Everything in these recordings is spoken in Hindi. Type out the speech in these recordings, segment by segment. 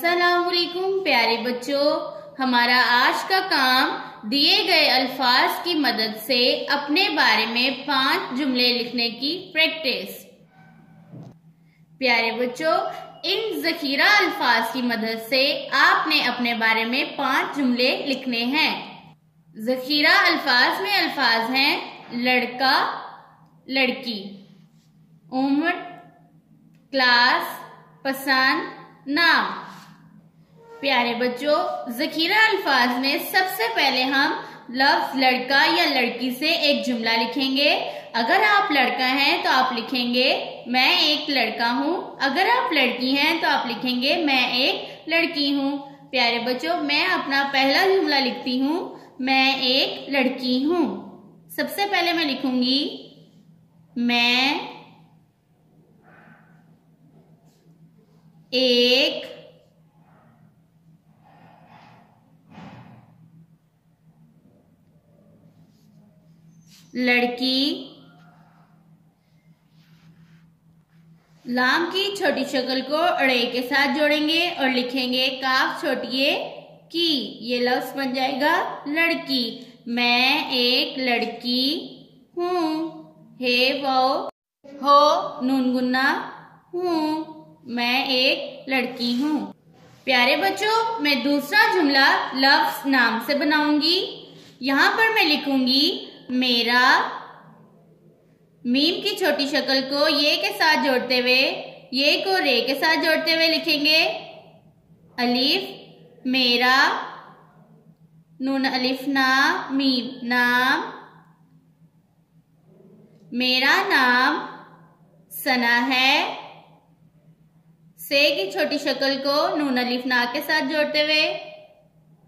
अस्सलामुअलैकुम प्यारे बच्चों, हमारा आज का काम दिए गए अल्फाज की मदद से अपने बारे में 5 जुमले लिखने की प्रैक्टिस। प्यारे बच्चों, इन जखीरा अल्फाज की मदद से आपने अपने बारे में 5 जुमले लिखने हैं। जखीरा अल्फाज में अल्फाज हैं लड़का, लड़की, उम्र, क्लास, पसंद, नाम। प्यारे बच्चों, जखीरा अल्फाज में सबसे पहले हम लफ्ज लड़का या लड़की से एक जुमला लिखेंगे। अगर आप लड़का हैं तो आप लिखेंगे मैं एक लड़का हूँ। अगर आप लड़की हैं तो आप लिखेंगे मैं एक लड़की हूँ। प्यारे बच्चों, मैं अपना पहला जुमला लिखती हूँ, मैं एक लड़की हूँ। सबसे पहले मैं लिखूंगी मैं एक लड़की। लाम की छोटी शक्ल को अड़े के साथ जोड़ेंगे और लिखेंगे काफ छोटी ए की। ये लफ्ज बन जाएगा लड़की। मैं एक लड़की हूँ। हे वो हो नून गुन्ना हूँ। मैं एक लड़की हूँ। प्यारे बच्चों, मैं दूसरा जुमला लफ्ज नाम से बनाऊंगी। यहाँ पर मैं लिखूंगी मेरा। मीम की छोटी शक्ल को ये के साथ जोड़ते हुए, ये को रे के साथ जोड़ते हुए लिखेंगे अलिफ मेरा, नून अलिफ ना मीम नाम। मेरा नाम सना है। से की छोटी शक्ल को नून अलिफ ना के साथ जोड़ते हुए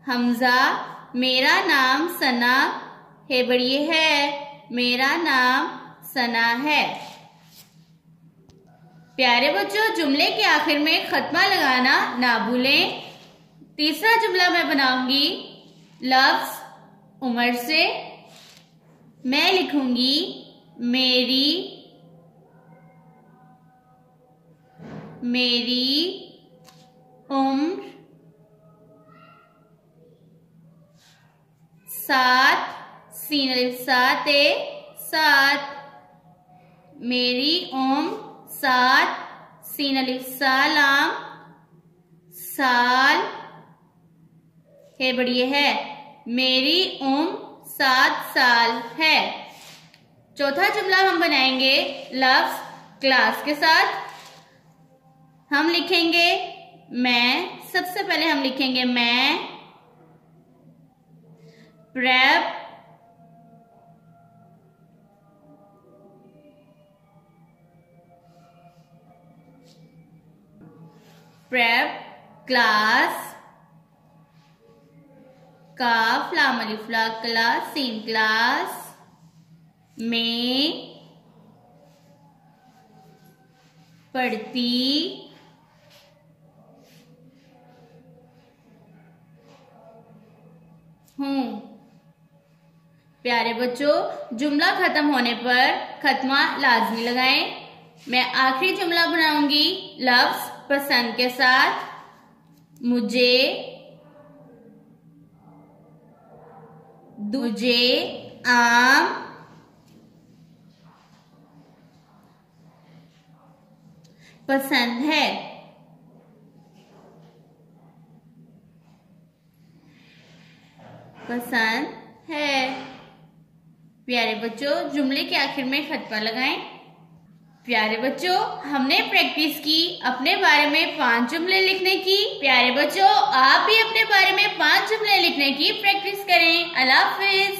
हमजा। मेरा नाम सना है बड़ी है। मेरा नाम सना है। प्यारे बच्चों, जुमले के आखिर में खत्मा लगाना ना भूलें। तीसरा जुमला मैं बनाऊंगी लफ्ज उम्र से। मैं लिखूंगी मेरी उम्र 7 सीन अलिफ सात ए 7। मेरी उम्र 7 सीन अलिफ सालाम साल है बड़ी है। मेरी उम्र 7 साल है। चौथा जुमला हम बनाएंगे लफ्ज क्लास के साथ। हम लिखेंगे मैं। सबसे पहले हम लिखेंगे मैं प्रेप क्लास। काफ लाम अलिफ ला क्लास सीन क्लास में पढ़ती हूँ। प्यारे बच्चों, जुमला खत्म होने पर खत्मा लाजमी लगाएं। मैं आखिरी जुमला बनाऊंगी लफ्ज पसंद के साथ। मुझे आम पसंद है। पसंद है। प्यारे बच्चों, जुमले के आखिर में खत्मा लगाएं। प्यारे बच्चों, हमने प्रैक्टिस की अपने बारे में 5 जुमले लिखने की। प्यारे बच्चों, आप भी अपने बारे में 5 जुमले लिखने की प्रैक्टिस करें। अल्लाह हाफिज।